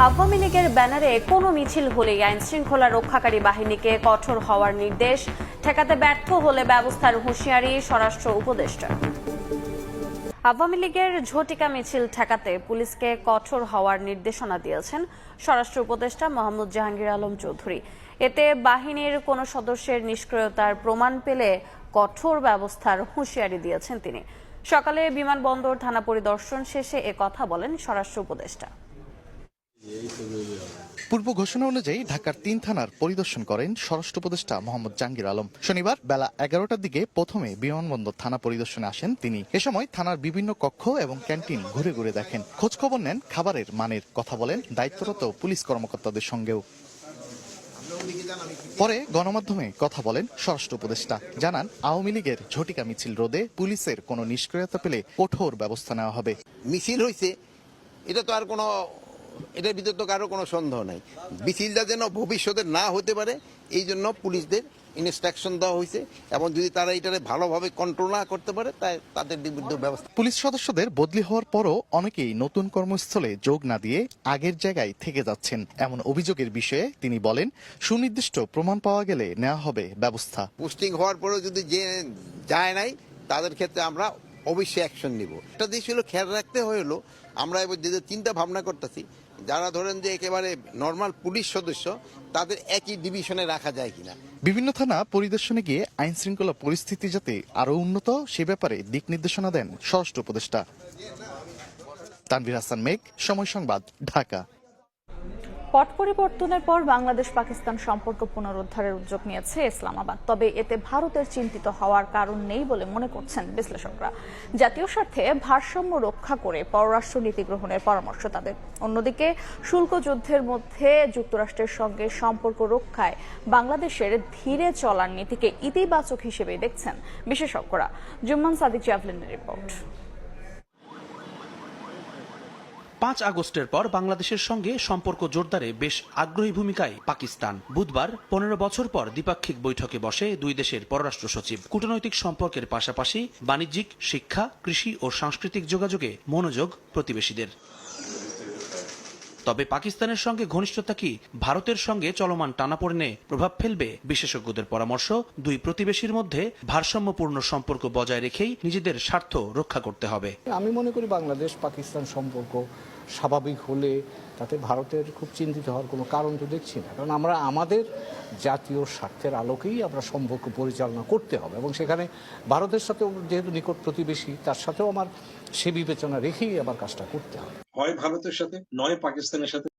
আওয়ামী লীগের ব্যানারে কোনো মিছিল হলেই আইন শৃঙ্খলা রক্ষাকারী বাহিনীকে কঠোর হওয়ার নির্দেশ, ঠেকাতে ব্যর্থ হলে ব্যবস্থার হুঁশিয়ারি স্বরাষ্ট্র উপদেষ্টার। আওয়ামী লীগের ঝটিকা মিছিল ঠেকাতে পুলিশকে কঠোর হওয়ার নির্দেশনা দিয়েছেন স্বরাষ্ট্র উপদেষ্টা মোহাম্মদ জাহাঙ্গীর আলম চৌধুরী। এতে বাহিনীর কোনো সদস্যের নিষ্ক্রিয়তার প্রমাণ পেলে কঠোর ব্যবস্থার হুঁশিয়ারি দিয়েছেন তিনি। সকালে বিমানবন্দর থানা পরিদর্শন শেষে কথা বলেন স্বরাষ্ট্র উপদেষ্টা। পূর্ব ঘোষণা অনুযায়ী ঢাকার ৩ থানার পরিদর্শন করেন স্বরাষ্ট্র উপদেষ্টা মোহাম্মদ জাহাঙ্গীর আলম। শনিবার বেলা ১১টার দিকে প্রথমে বিমানবন্দর থানা পরিদর্শনে আসেন তিনি। এ সময় থানার বিভিন্ন কক্ষ এবং ক্যান্টিন ঘুরে ঘুরে দেখেন, খোঁজখবর নেন খাবারের মানের, কথা বলেন দায়িত্বরত পুলিশ কর্মকর্তাদের সঙ্গেও। পরে গণমাধ্যমে কথা বলেন স্বরাষ্ট্র উপদেষ্টা, জানান আওয়ামী লীগের ঝটিকা মিছিল রোধে পুলিশের কোনো নিষ্ক্রিয়তা পেলে কঠোর ব্যবস্থা নেওয়া হবে। মিছিল হয়েছে, এটা তো আর কোনো, এটার ভিতরে তো কারো কোনো সন্দেহ নাই। মিছিলটা যেন ভবিষ্যতে না হতে পারে এই জন্য পুলিশদের ইনস্ট্রাকশন দেওয়া হয়েছে, এবং যদি তারা এটারে ভালোভাবে কন্ট্রোল না করতে পারে তাই তাদের বিরুদ্ধে ব্যবস্থা। পুলিশ সদস্যদের বদলি হওয়ার পরও অনেকেই নতুন কর্মস্থলে যোগ না দিয়ে আগের জায়গায় থেকে যাচ্ছেন। এমন অভিযোগের বিষয়ে তিনি বলেন, সুনির্দিষ্ট প্রমাণ পাওয়া গেলে নেওয়া হবে ব্যবস্থা। পোস্টিং হওয়ার পরেও যদি যে যায় নাই তাদের ক্ষেত্রে আমরা অবশ্যই অ্যাকশন নিব। একটা জিনিস হলো খেয়াল রাখতে হলো, আমরা এবার যে চিন্তা ভাবনা করতেছি, যারা ধরেন যে একেবারে নর্মাল পুলিশ সদস্য তাদের একই ডিভিশনে রাখা যায় কিনা। বিভিন্ন থানা পরিদর্শনে গিয়ে আইন শৃঙ্খলা পরিস্থিতি যাতে আরো উন্নত সে ব্যাপারে দিক নির্দেশনা দেন স্বরাষ্ট্র উপদেষ্টা। তানভীর হাসান মেঘ, সময় সংবাদ, ঢাকা। পট পরিবর্তনের পর বাংলাদেশ পাকিস্তান সম্পর্ক পুনরুদ্ধারের উদ্যোগ নিয়েছে ইসলামাবাদ। তবে এতে ভারতের চিন্তিত হওয়ার কারণ নেই বলে মনে করছেন বিশ্লেষকরা। জাতীয় স্বার্থে ভারসাম্য রক্ষা করে পররাষ্ট্র নীতি গ্রহণের পরামর্শ তাদের। অন্যদিকে শুল্ক যুদ্ধের মধ্যে যুক্তরাষ্ট্রের সঙ্গে সম্পর্ক রক্ষায় বাংলাদেশের ধীরে চলার নীতিকে ইতিবাচক হিসেবে দেখছেন বিশেষজ্ঞরা। জুম্মান সাদিক চ্যাভলিনের রিপোর্ট। ৫ আগস্টের পর বাংলাদেশের সঙ্গে সম্পর্ক জোরদারে বেশ আগ্রহী ভূমিকায় পাকিস্তান। বুধবার ১৫ বছর পর দ্বিপাক্ষিক বৈঠকে বসে দুই দেশের পররাষ্ট্র সচিব। কূটনৈতিক সম্পর্কের পাশাপাশি বাণিজ্যিক, শিক্ষা, কৃষি ও সাংস্কৃতিক যোগাযোগে মনোযোগ প্রতিবেশীদের। তবে পাকিস্তানের সঙ্গে ঘনিষ্ঠতা কি ভারতের সঙ্গে চলমান টানাপোড়েনে প্রভাব ফেলবে? বিশেষজ্ঞদের পরামর্শ, দুই প্রতিবেশীর মধ্যে ভারসাম্যপূর্ণ সম্পর্ক বজায় রেখেই নিজেদের স্বার্থ রক্ষা করতে হবে। আমি মনে করি বাংলাদেশ পাকিস্তান সম্পর্ক স্বাভাবিক হলে তাতে ভারতের খুব চিন্তিত হওয়ার কোনো কারণ তো দেখছি না। কারণ আমরা আমাদের জাতীয় স্বার্থের আলোকেই আমরা সম্পর্ক পরিচালনা করতে হবে, এবং সেখানে ভারতের সাথেও যেহেতু নিকট প্রতিবেশী, তার সাথেও আমার সে বিবেচনা রেখেই আবার কাজটা করতে হবে। হয় ভারতের সাথে, নয় পাকিস্তানের সাথে